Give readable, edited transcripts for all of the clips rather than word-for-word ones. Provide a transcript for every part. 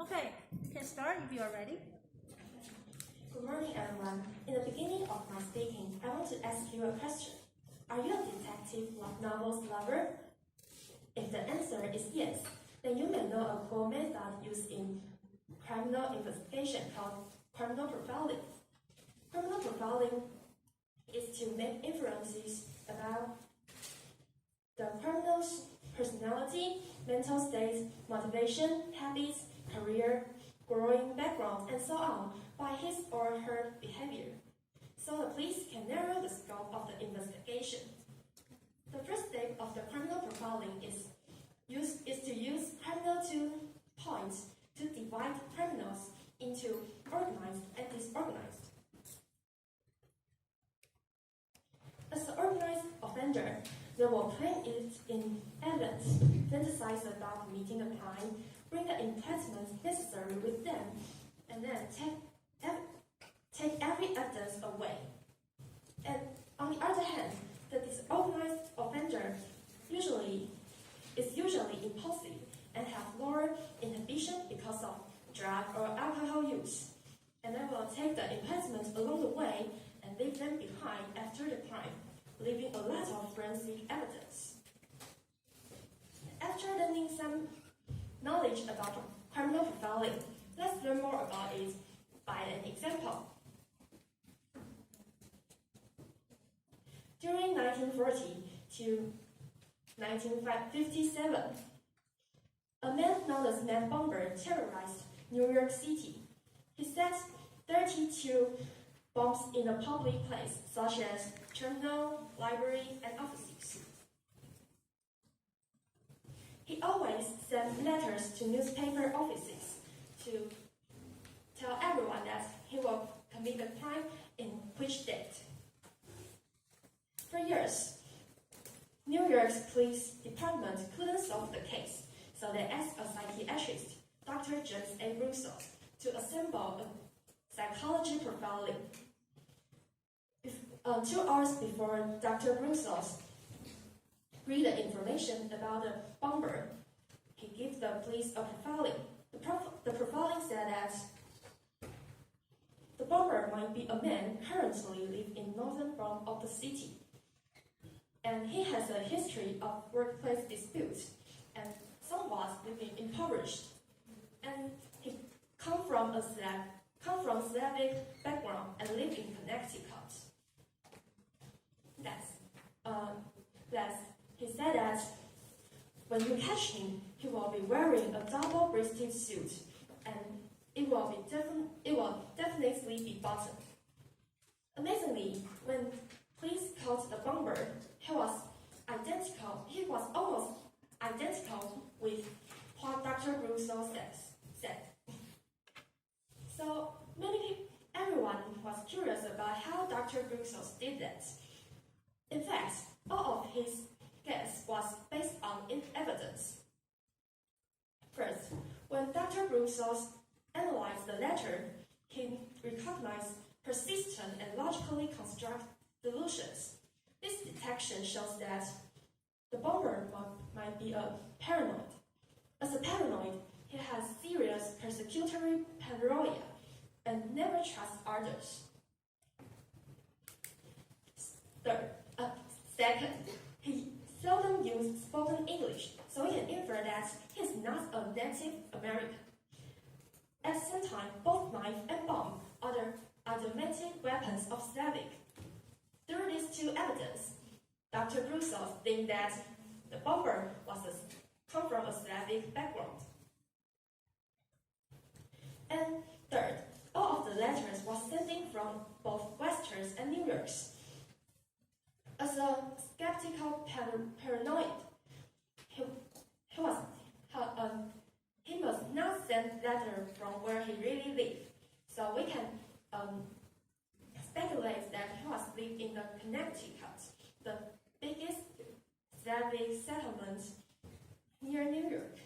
Okay, you can start if you are ready. Good morning, everyone. In the beginning of my speaking, I want to ask you a question. Are you a detective novels lover? If the answer is yes, then you may know a cool method used in criminal investigation called criminal profiling. Criminal profiling is to make inferences about the criminal's personality, mental state, motivation, habits, career, growing background, and so on by his or her behavior, so the police can narrow the scope of the investigation. The first step of the criminal profiling is to use criminal 2 points to divide criminals into organized and disorganized. As an organized offender, they will plan it in advance, fantasize about meeting the crime, bring the enticements necessary with them, and then take every evidence away. And on the other hand, the disorganized offender is usually impulsive and have lower inhibition because of drug or alcohol use, and they will take the enticements along the way and leave them behind after the crime, leaving a lot of forensic evidence. After learning some knowledge about criminal profiling, let's learn more about it by an example. During 1940 to 1957, a man known as Man Bomber terrorized New York City. He set 32 bombs in a public place, such as terminal, library, and offices. He always sent letters to newspaper offices to tell everyone that he will commit the crime in which date. For years, New York's police department couldn't solve the case, so they asked a psychiatrist, Dr. James A. Russo, to assemble a psychology profiling. 2 hours before Dr. Russo read the information about the bomber, he gave the police a profiling. The profiling said that the bomber might be a man currently living in northern part of the city, and he has a history of workplace disputes and somewhat living impoverished, and he come from Slavic background and live in Connecticut. He said that when you catch him, he will be wearing a double-breasted suit, and it will definitely be buttoned. Amazingly, when police caught the bomber, he was almost identical with what Dr. Russo said. So everyone was curious about how Dr. Russo did that. In fact, all of his guess was based on evidence. First, when Dr. Russo analyzed the letter, he recognized persistent and logically constructed delusions. This detection shows that the bomber might be a paranoid. As a paranoid, he has serious persecutory paranoia and never trusts others. Second, he seldom used spoken English, so we can infer that he is not a Native American. At the same time, both knife and bomb are the domestic weapons of Slavic. Through these 2 evidence, Dr. Russo thinks that the bomber come from a Slavic background. And third, all of the letters were sending from both Westerns and New Yorkers. As a skeptical paranoid, he must not send letters from where he really lived. So we can speculate that he was living in the Connecticut, the biggest Slavic settlement near New York.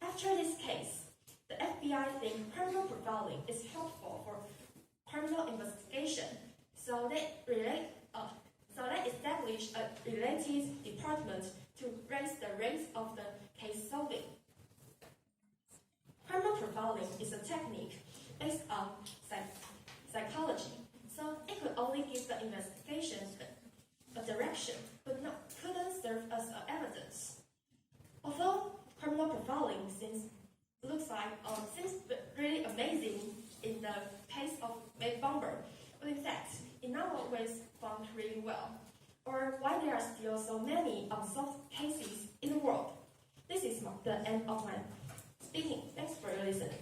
After this case, the FBI thinks criminal profiling is helpful for criminal investigation, so they establish a related department to raise the rate of the case solving. profiling is a technique based on psychology, so it could only give the investigation a direction, but couldn't serve as evidence. Although criminal profiling seems really amazing in the case of May Bomber, but in fact, it not always found really well, or why there are still so many unsolved cases in the world. This is the end of my speaking. Thanks for your listening.